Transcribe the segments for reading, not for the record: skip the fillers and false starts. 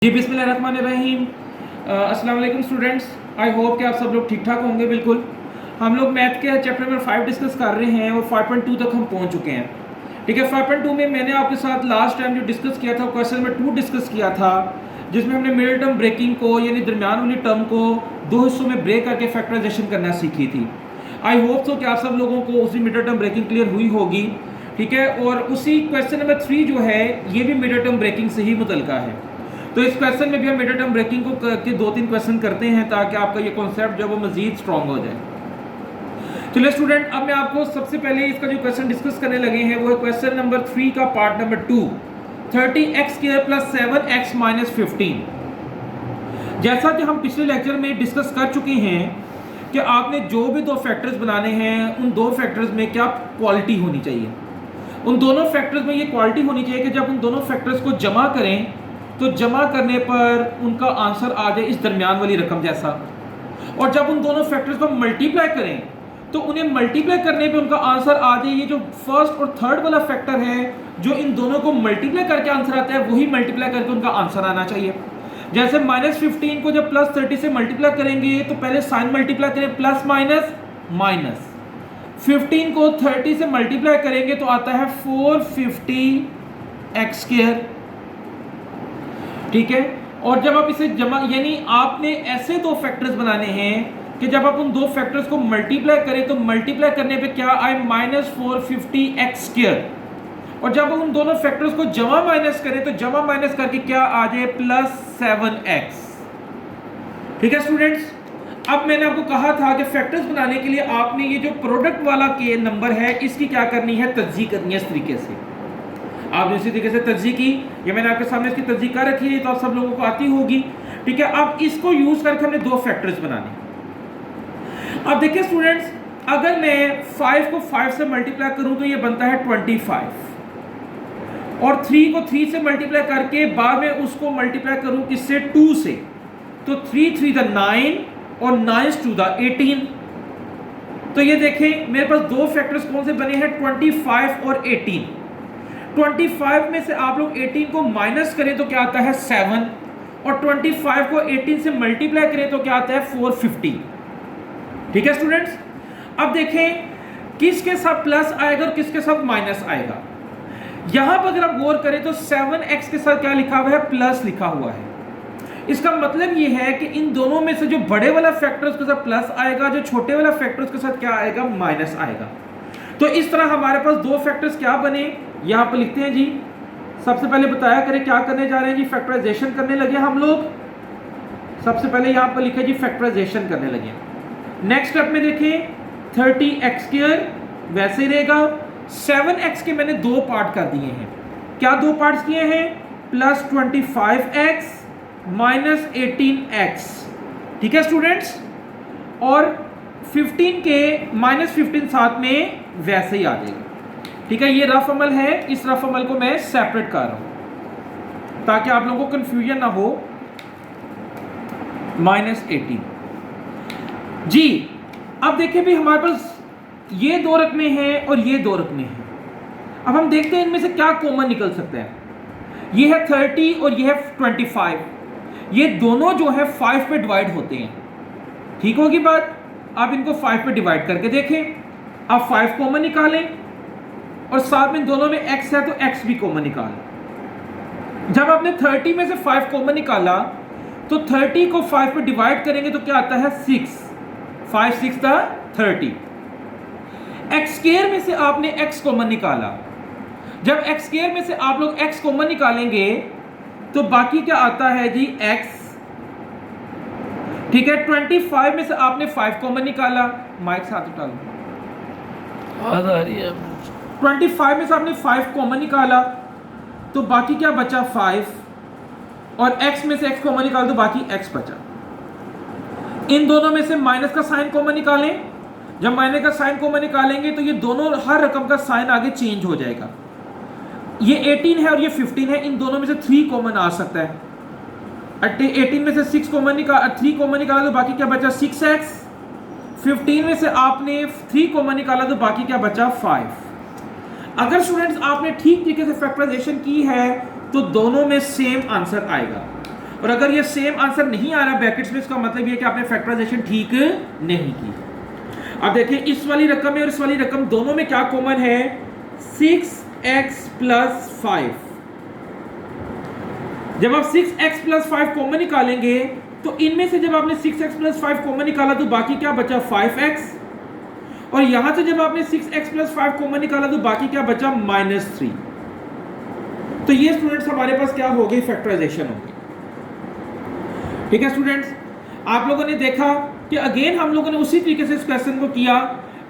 जी बिस्मिल्लाहिर्रहमानिर्रहीम। अस्सलाम वालेकुम स्टूडेंट्स। आई होप कि आप सब लोग ठीक ठाक होंगे। बिल्कुल हम लोग मैथ के चैप्टर नंबर 5 डिस्कस कर रहे हैं और 5.2 तक हम पहुंच चुके हैं। ठीक है, 5.2 में मैंने आपके साथ लास्ट टाइम जो डिस्कस किया था क्वेश्चन नंबर 2 डिस्कस किया था, जिसमें हमने मिडिल टर्म ब्रेकिंग को यानी दरमियान वाली टर्म को दो हिस्सों में ब्रेक करके फैक्टराइजेशन करना सीखी थी। आई होप सो कि आप सब लोगों को उसी मिडिल टर्म ब्रेकिंग क्लियर हुई होगी। ठीक है, और उसी क्वेश्चन नंबर 3 जो है ये भी मिडिल टर्म ब्रेकिंग से ही मुतल्लिका है। तो इस क्वेश्चन में भी हम मिडिल टर्म ब्रेकिंग को के 2-3 क्वेश्चन करते हैं ताकि आपका ये कॉन्सेप्ट जो वो मजीद स्ट्रॉन्ग हो जाए। चलिए स्टूडेंट, अब मैं आपको सबसे पहले इसका जो क्वेश्चन डिस्कस करने लगे हैं वो है क्वेश्चन नंबर 3 का पार्ट नंबर 2, 30x² + 7x - 15। जैसा कि हम पिछले लेक्चर में डिस्कस कर चुके हैं कि आपने जो भी दो फैक्टर्स बनाने हैं उन दो फैक्टर्स में क्या क्वालिटी होनी चाहिए। उन दोनों फैक्टर्स में ये क्वालिटी होनी चाहिए कि जब उन दोनों फैक्टर्स को जमा करें तो जमा करने पर उनका आंसर आ जाए इस दरमियान वाली रकम जैसा, और जब उन दोनों फैक्टर्स को मल्टीप्लाई करें तो उन्हें मल्टीप्लाई करने पे उनका आंसर आ जाए ये जो फर्स्ट और थर्ड वाला फैक्टर है जो इन दोनों को मल्टीप्लाई करके आंसर आता है वही मल्टीप्लाई करके उनका आंसर आना चाहिए। जैसे -15 को जब +30 से मल्टीप्लाई करेंगे तो पहले साइन मल्टीप्लाई करें प्लस माइनस माइनस, 15 को 30 से मल्टीप्लाई करेंगे तो आता है 450x²। ठीक है, और जब आप इसे जमा यानी आपने ऐसे दो फैक्टर्स बनाने हैं कि जब आप उन दो फैक्टर्स को मल्टीप्लाई करें तो मल्टीप्लाई करने पे क्या आए -450x², और जब उन दोनों फैक्टर्स को जमा माइनस करें तो जमा माइनस करके क्या आ जाए +7x। ठीक है स्टूडेंट्स, अब मैंने आपको कहा था कि फैक्टर्स बनाने के लिए आपने ये जो प्रोडक्ट वाला के नंबर है इसकी क्या करनी है, तज्ज़ी करनी है। इस तरीके से आपने इसी तरीके से तज्ज़ी की, ये मैंने आपके सामने इसकी तज्ज़ी कर रखी है तो आप सब लोगों को आती होगी। ठीक है, अब इसको यूज करके हमने दो फैक्टर्स बनाने। अब देखिए स्टूडेंट्स, अगर मैं 5 को 5 से मल्टीप्लाई करूं तो ये बनता है 25, और 3 को 3 से मल्टीप्लाई करके बाद में उसको मल्टीप्लाई करूं किससे, 2 से, तो 3 3 द 9 और 9 2 द 18। तो ये देखें मेरे पास दो फैक्टर्स कौन से बने हैं, 25 और 18। 25 में से आप लोग 18 को माइनस करें तो क्या आता है 7, और 25 को 18 से मल्टीप्लाई करें तो क्या आता है 450। ठीक है स्टूडेंट्स, अब देखें किसके साथ प्लस आएगा और किसके साथ माइनस आएगा। यहां पर अगर आप गौर करें तो 7x के साथ क्या लिखा हुआ है, प्लस लिखा हुआ है। इसका मतलब ये है कि इन दोनों में से जो बड़े वाला फैक्टर उसके साथ प्लस आएगा, जो छोटे वाला फैक्टर उसके साथ क्या आएगा, माइनस आएगा। तो इस तरह हमारे पास दो फैक्टर्स क्या बने, यहां पर लिखते हैं जी। सबसे पहले बताया करें क्या करने जा रहे हैं जी, फैक्टराइजेशन करने लगे हम लोग। सबसे पहले यहां पर लिखे जी फैक्टराइजेशन करने लगे। नेक्स्ट स्टेप में देखें 30x² वैसे ही रहेगा। 7x के मैंने दो पार्ट कर दिए हैं। क्या दो पार्ट्स किए हैं, +25x - 18x। ठीक है स्टूडेंट्स, और 15 के -15 साथ में वैसे ही आ जाएगा। ठीक है, ये रफ अमल है, इस रफ अमल को मैं सेपरेट कर रहा हूं ताकि आप लोगों को कंफ्यूजन ना हो। -18 जी। अब देखिए भी हमारे पास ये दो रकमें हैं और ये दो रकमें हैं। अब हम देखते हैं इनमें से क्या कॉमन निकल सकता है। ये है 30 और ये है 25। ये दोनों जो है 5 पे डिवाइड होते हैं। ठीक होगी बात, आप इनको 5 पे डिवाइड करके देखें। आप 5 कॉमन निकालें और साथ में दोनों में x है तो x भी कॉमन निकालें। जब आपने 30 में से 5 कॉमन निकाला तो 30 को 5 पे डिवाइड करेंगे तो क्या आता है 6, 5 6 द 30। x² में से आपने x कॉमन निकाला। जब x² में से आप लोग x कॉमन निकालेंगे तो बाकी क्या आता है जी, x। ठीक है, 25 में से आपने 5 कॉमन निकाला, माइक साथ उठा लो। 25 में से आपने 5 कॉमन निकाला तो बाकी क्या बचा 5, और x में से x कॉमन निकाल दो बाकी x बचा। इन दोनों में से माइनस का साइन कॉमन निकालें। जब माइनस का साइन कॉमन निकालेंगे तो ये दोनों हर रकम का साइन आगे चेंज हो जाएगा। ये 18 है और ये 15 है, इन दोनों में से 3 कॉमन आ सकता है। 18 में से 6 कॉमन निकाला, 3 कॉमन निकाला तो बाकी क्या बचा 6x। 15 में से आपने 3 कॉमन निकाला तो बाकी क्या बचा 5। अगर स्टूडेंट्स आपने ठीक तरीके से फैक्टराइजेशन की है तो दोनों में सेम आंसर आएगा। और अगर ये सेम आंसर नहीं आ रहा ब्रैकेट्स में, इसका मतलब ये कि आपने फैक्टराइजेशन ठीक नहीं की। अब देखिए इस वाली रकम में और इस वाली रकम दोनों में क्या कॉमन है, 6x + 5। जब आप 6x + 5 कॉमन निकालेंगे तो इनमें से जब आपने 6x + 5 कॉमन निकाला तो बाकी क्या बचा, 5x। और यहां से जब आपने 6x + 5 कॉमन निकाला तो बाकी क्या बचा, -3। तो ये स्टूडेंट्स हमारे पास क्या हो गई, फैक्टराइजेशन हो गई। ठीक है स्टूडेंट्स, आप लोगों ने देखा कि अगेन हम लोगों ने उसी तरीके से इस क्वेश्चन को किया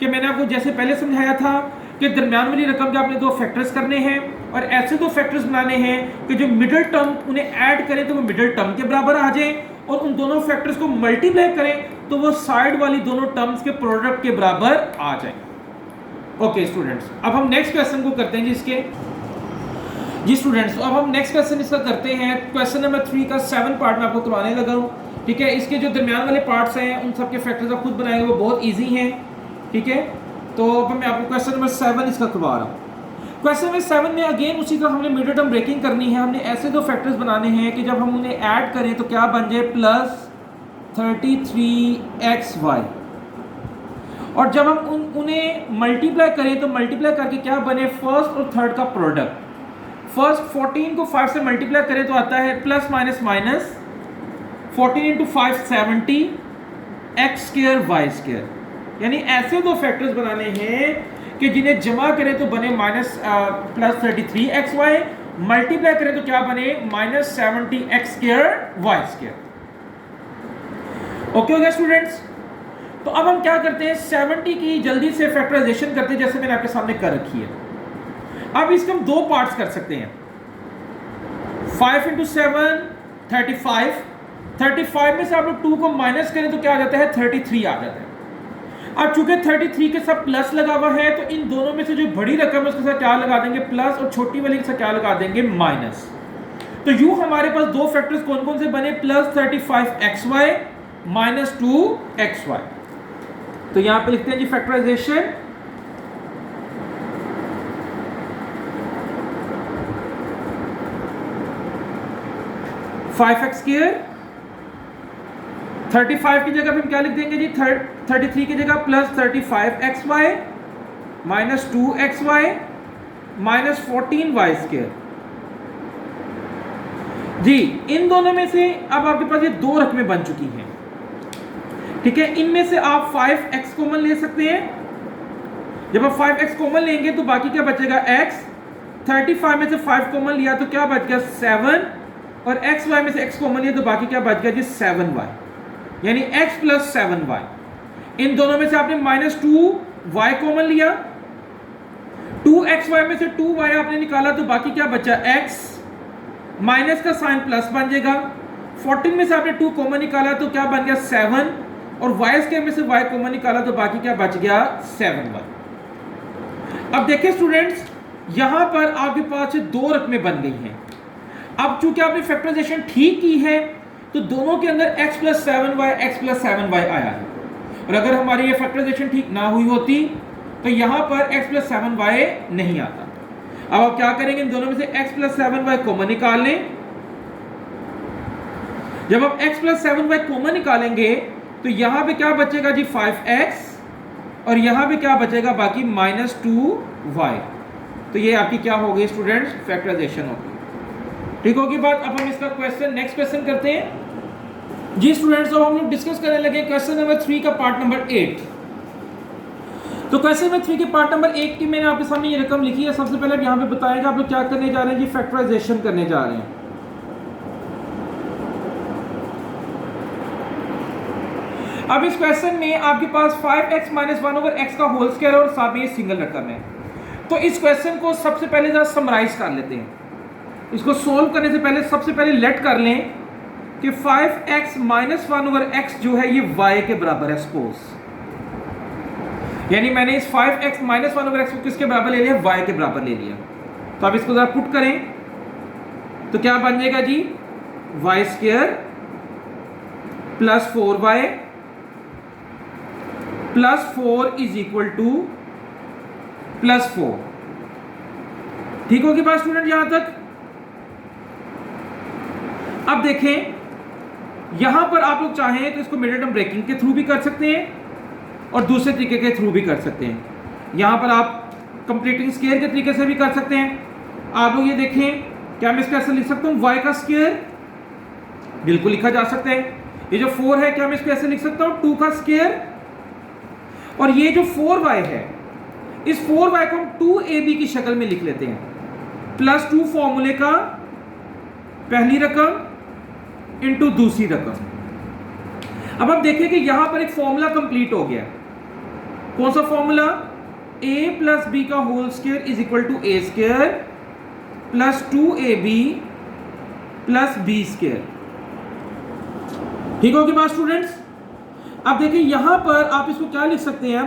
कि मैंने आपको जैसे पहले समझाया था कि दरमियान वाली रकम के आपने दो फैक्टर्स करने हैं और ऐसे दो फैक्टर्स बनाने हैं कि जो मिडिल टर्म उन्हें ऐड करें तो वो मिडिल टर्म के बराबर आ जाए, और उन दोनों फैक्टर्स को मल्टीप्लाई करें तो वो साइड वाली दोनों टर्म्स के प्रोडक्ट के बराबर आ जाए। ओके स्टूडेंट्स, अब हम नेक्स्ट क्वेश्चन को करते हैं जिसके जी स्टूडेंट्स, अब हम नेक्स्ट क्वेश्चन इसका करते हैं। क्वेश्चन नंबर 3 का 7 पार्ट में आपको करवाने लगा हूँ। ठीक है, इसके जो दरमियान वाले पार्ट्स हैं उन सब के फैक्टर्स आप खुद बनाएंगे, वो बहुत इजी हैं। ठीक है, तो अब मैं आपको क्वेश्चन नंबर 7 इसका करवा रहा हूँ। क्वेश्चन नंबर 7 में अगेन उसी तरह हमने मिडिल टर्म ब्रेकिंग करनी है। हमने ऐसे दो फैक्टर्स बनाने हैं कि जब हम उन्हें ऐड करें तो क्या बन जाए, +33xy, और जब हम उन्हें मल्टीप्लाई करें तो मल्टीप्लाई करके क्या बने, फर्स्ट और थर्ड का प्रोडक्ट। फर्स्ट 14 को 5 से मल्टीप्लाई करें तो आता है +- 14 × 5 70 x² y²। यानी ऐसे दो फैक्टर्स बनाने हैं कि जिन्हें जमा करें तो बने +33xy, मल्टीप्लाई करें तो क्या बने, -70 x² y²। ओके हो गया स्टूडेंट्स। तो अब हम क्या करते हैं, 70 की जल्दी से फैक्टराइजेशन करते हैं जैसे मैंने आपके सामने कर रखी है। अब इसके हम दो पार्ट्स कर सकते हैं। 5 × 7 35, 35 में से आप लोग 2 को माइनस करें तो क्या आ जाता है, 33 आ जाता है। अब चूंकि 33 के साथ प्लस लगा हुआ है तो इन दोनों में से जो बड़ी रकम है उसके साथ क्या लगा देंगे, प्लस, और छोटी वाली के साथ क्या लगा देंगे, माइनस। तो यूं हमारे पास दो फैक्टर्स कौन कौन से बने, +35xy -2xy। तो यहां पे लिखते हैं जी फैक्टराइजेशन। (5x²) 35 की जगह पे हम क्या लिख देंगे जी, 33 की जगह +35xy -2xy -14y²। जी इन दोनों में से अब आपके पास ये दो रकमें बन चुकी हैं। ठीक है, इनमें से आप 5x कॉमन ले सकते हैं। जब आप 5x कॉमन लेंगे तो बाकी क्या बचेगा, x। 35 में से 5 कॉमन लिया तो क्या बच गया, 7, और xy में से x कॉमन लिया तो बाकी क्या बच गया जी, 7y, यानी x + 7y। इन दोनों में से आपने -2y कॉमन लिया, 2xy में से 2y आपने निकाला तो बाकी क्या बचा, x, माइनस का साइन प्लस बन जाएगा। 14 में से आपने 2 कॉमन निकाला तो क्या बन गया, 7, और y² में से y कॉमन निकाला तो बाकी क्या बच गया, 7y। अब देखिए स्टूडेंट्स, यहां पर आपके पास दो रकमें बन गई हैं। अब चूंकि आपने फैक्टराइजेशन ठीक की है तो दोनों के अंदर x + 7y आया है, और अगर हमारी ये फैक्टराइजेशन ठीक ना हुई होती तो यहां पर x + 7y नहीं आता। अब आप क्या करेंगे, इन दोनों में से x + 7y कॉमन निकाल लें। जब आप x + 7y कॉमन निकालेंगे तो यहां पे क्या बचेगा जी, 5x, और यहां पे क्या बचेगा, बाकी -2y। तो ये आपकी क्या हो गई स्टूडेंट्स, फैक्टराइजेशन होगी। ठीक होगी बात। अब हम इसका क्वेश्चन, नेक्स्ट क्वेश्चन करते हैं जी स्टूडेंट्स। अब हम लोग डिस्कस करने लगे क्वेश्चन नंबर 3 का पार्ट नंबर 8। तो क्वेश्चन नंबर 3 के पार्ट नंबर 8 की मैंने आपके सामने ये रकम लिखी है। सबसे पहले यहाँ पे बताएगा आप लोग क्या करने जा रहे हैं जी, फैक्टराइजेशन करने जा रहे हैं। अब इस क्वेश्चन में आपके पास 5x - 1/x का होल स्क्वायर और साथ में ये सिंगल रकम है। तो इस क्वेश्चन को सबसे पहले जरा समराइज कर लेते हैं। इसको सोल्व करने से पहले सबसे पहले लेट कर लें कि 5x - 1/x जो है ये y के बराबर है सपोज, यानी मैंने इस 5x - 1/x को किसके बराबर ले लिया, y के बराबर ले लिया। तो अब इसको जरा पुट करें तो क्या बन जाएगा जी, y² + 4y + 4 = +4। ठीक होगी बात स्टूडेंट यहां तक। अब देखें यहां पर आप लोग चाहें तो इसको मिडिल टर्म ब्रेकिंग के थ्रू भी कर सकते हैं और दूसरे तरीके के थ्रू भी कर सकते हैं। यहां पर आप कंप्लीटिंग स्क्वायर के तरीके से भी कर सकते हैं। आप लोग ये देखें, क्या मैं इसको ऐसे लिख सकता हूं, y का स्क्वायर, बिल्कुल लिखा जा सकता है। ये जो 4 है, क्या मैं इसको ऐसे लिख सकता हूं, 2 का स्क्वायर, और ये जो 4y है, इस 4y को हम 2ab की शक्ल में लिख लेते हैं, प्लस 2 फॉर्मूले का पहली रकम इंटू दूसरी रकम। अब आप देखिए कि यहां पर एक फॉर्मूला कंप्लीट हो गया। कौन सा फॉर्मूला, a प्लस बी का whole square is equal to a square plus 2ab plus b square. ठीक होगी बात स्टूडेंट्स? अब देखिए यहां पर आप इसको क्या लिख सकते हैं,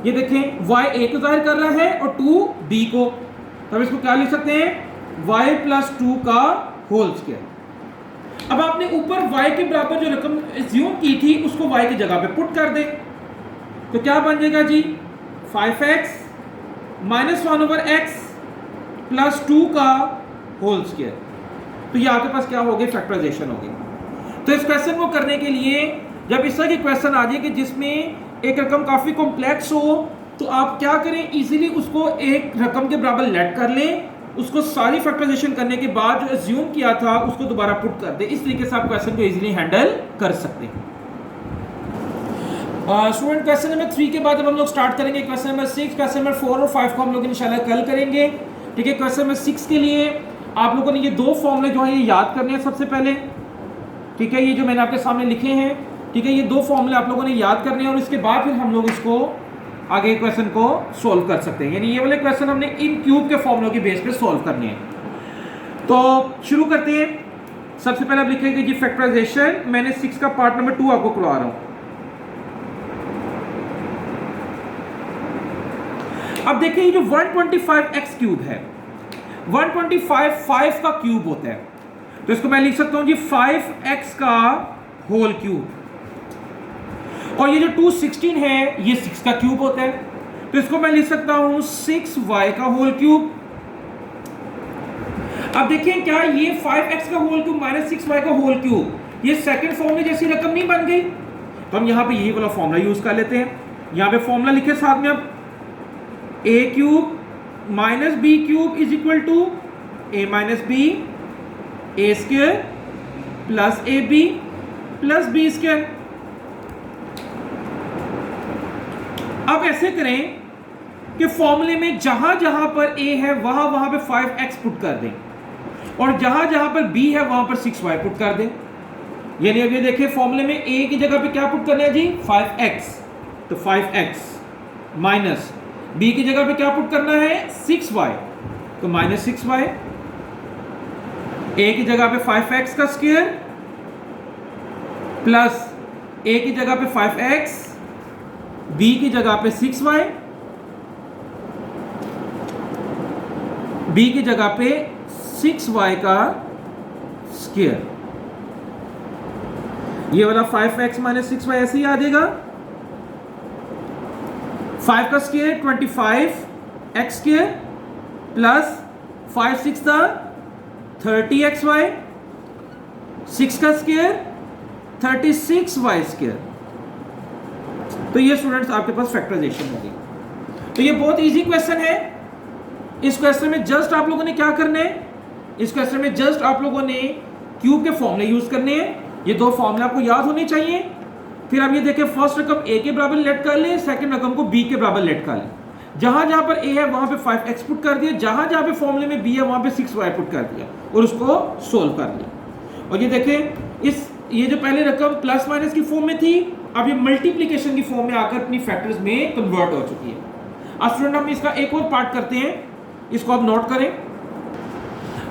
ये देखें y a को जाहिर कर रहा है और 2 b को, तब इसको क्या लिख सकते हैं, y प्लस 2 का होल स्क्वायर। अब आपने ऊपर y के बराबर जो रकम एज्यूम की थी उसको y की जगह पे पुट कर दे, तो क्या बन जाएगा जी, 5x माइनस 1/x प्लस 2 का होल स्क्वायर। तो ये आपके पास क्या हो गई, फैक्टराइजेशन हो गई। तो इस क्वेश्चन को करने के लिए जब इस तरह की क्वेश्चन आ जाए कि जिसमें एक रकम काफी कॉम्प्लेक्स हो, तो आप क्या करें, इजीली उसको एक रकम के बराबर लेट कर लें, उसको सारी फैक्टराइजेशन करने के बाद जो एज्यूम किया था उसको दोबारा पुट कर दे। इस तरीके से आप क्वेश्चन को इजीली हैंडल कर सकते हैं। स्टूडेंट क्वेश्चन नंबर 3 के बाद अब हम लोग स्टार्ट करेंगे क्वेश्चन नंबर 6, क्वेश्चन नंबर 4 और 5 को हम लोग इंशाल्लाह कल करेंगे। ठीक है, क्वेश्चन नंबर 6 के लिए आप लोगों ने ये 2 फॉर्मूले जो है ये याद करने हैं सबसे पहले। ठीक है, ये जो मैंने आपके सामने लिखे हैं, ठीक है, ये 2 फॉर्मूले आप लोगों ने याद करने हैं और इसके बाद फिर हम लोग इसको आगे क्वेश्चन को सोल्व कर सकते हैं। यानी ये वाले क्वेश्चन हमने इन क्यूब के फॉर्मूलों के बेस पे सोल्व करने हैं। तो शुरू करते हैं। सबसे पहले आप लिखेंगे जी फैक्टराइजेशन। मैंने 6 का पार्ट नंबर 2 आपको करवा रहा हूं। अब देखिए ये जो 125x क्यूब है, 125 5 का क्यूब होता है, तो इसको मैं लिख सकता हूं जी 5x का होल क्यूब, और ये जो 216 है ये 6 का क्यूब होता है, तो इसको मैं लिख सकता हूं 6y का होल क्यूब। अब देखिए क्या ये 5x का होल क्यूब माइनस 6y का होल क्यूब ये सेकंड फॉर्मूले जैसी रकम नहीं बन गई, तो हम यहां पे यही वाला फॉर्मूला यूज कर लेते हैं। यहां पे फॉर्मूला लिखे साथ में, अब a cube minus b cube is equal to a minus b a square plus ab plus b square. अब ऐसे करें कि फॉर्मूले में जहां जहां पर a है वहां वहां पे 5x पुट कर दें, और जहां जहां पर b है वहां पर 6y पुट कर दें। यानी अब ये देखिए फॉर्मूले में a की जगह पे क्या पुट करना है जी, 5x, तो 5x माइनस b की जगह पे क्या पुट करना है, 6y, तो माइनस 6y, a की जगह पे 5x का स्क्वायर प्लस a की जगह पे 5x, b की जगह पे 6y, b की जगह पे 6y का स्क्वायर। ये वाला 5x माइनस 6y ऐसे ही आ जाएगा। 5 का square 25x square plus 5 6 30xy, 6 का स्क्वायर 36y स्क्वायर। तो ये स्टूडेंट्स आपके पास फैक्टराइजेशन होगी। तो ये बहुत इजी क्वेश्चन है। इस क्वेश्चन में जस्ट आप लोगों ने क्या करना है, इस क्वेश्चन में जस्ट आप लोगों ने क्यूब के फॉर्मूले यूज करने हैं। ये 2 फॉर्मूले आपको याद होने चाहिए। फिर आप ये देखें, फर्स्ट रकम a के बराबर लेट कर ले, सेकंड रकम को b के बराबर लेट कर ले। जहां जहां पर a है वहां पे 5x पुट कर दिया, जहां जहां पे फॉर्मूले में b है वहां पे 6y पुट कर दिया और उसको सोल्व कर लिया। और ये देखें ये जो पहले रकम प्लस माइनस की फॉर्म में थी, अब ये मल्टीप्लिकेशन की फॉर्म में आकर अपनी फैक्टर्स में कन्वर्ट हो चुकी है। अब स्टूडेंट हम इसका एक और पार्ट करते हैं, इसको आप नोट करें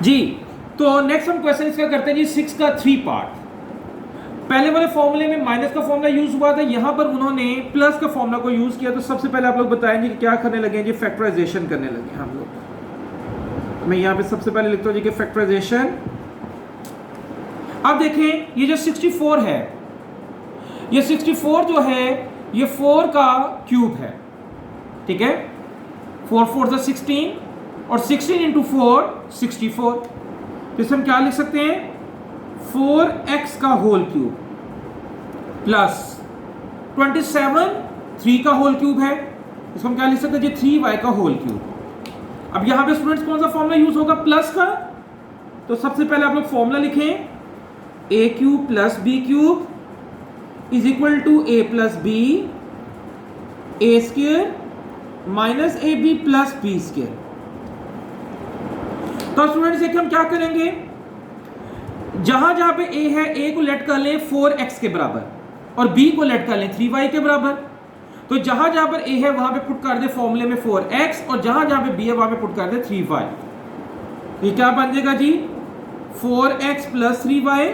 जी। तो नेक्स्ट हम क्वेश्चन इसका करते हैं जी 6 का 3 पार्ट। पहले वाले फॉर्मूले में माइनस का फॉर्मूला यूज हुआ था, यहां पर उन्होंने प्लस का फॉर्मूला को यूज किया। तो सबसे पहले आप लोग बताएंगे कि क्या करने लगे जी, फैक्टराइजेशन करने लगे हम लोग। मैं यहां पे सबसे पहले लिखता हूं जी कि फैक्टराइजेशन। अब देखें ये जो 64 है, ये 64 जो है ये 4 का क्यूब है, ठीक है, 4 4 16 और 16 इंटू 4 64। तो इसे हम क्या लिख सकते हैं, 4x का होल क्यूब। प्लस 27 3 का होल क्यूब है, इसको हम क्या लिख सकते हैं जी 3y का होल क्यूब। अब यहां पे स्टूडेंट्स कौन सा फॉर्मूला यूज होगा प्लस का, तो सबसे पहले आप लोग फॉर्मूला लिखें a cube plus B cube is equal to a plus B A square minus A B plus B square. तो स्टूडेंट्स देखिए हम क्या करेंगे, जहां जहां पे a है a को लेट कर लें 4x के बराबर और b को लेट कर लें 3y के बराबर। तो जहां जहां पर a है वहां पे पुट कर दे फॉर्मूले में 4x और जहां जहां पे b है वहां पे पुट कर दे 3y। ये क्या बन जाएगा जी 4x प्लस 3y,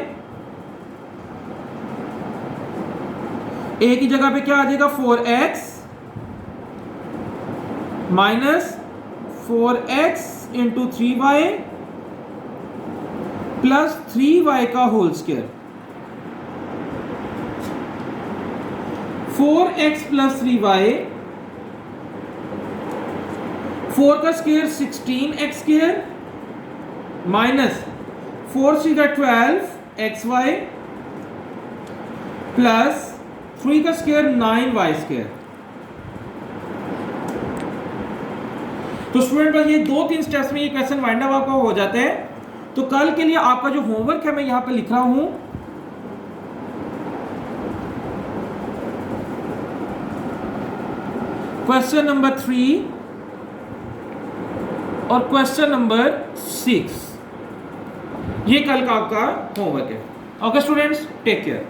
a की जगह पे क्या आ जाएगा 4x minus 4x into 3y plus 3y का whole square. 4x plus 3y, 4 का स्क्वायर 16x स्क्वायर माइनस 4 3 का 12xy प्लस 3 का स्क्वायर 9y स्क्वायर। तो स्टूडेंट बस ये 2-3 स्टेप्स में ये क्वेश्चन वाइंड अप आपका हो जाता है। तो कल के लिए आपका जो होमवर्क है मैं यहां पे लिख रहा हूं, क्वेश्चन नंबर 3 और क्वेश्चन नंबर 6, ये कल का आपका होमवर्क है। Okay students, take care.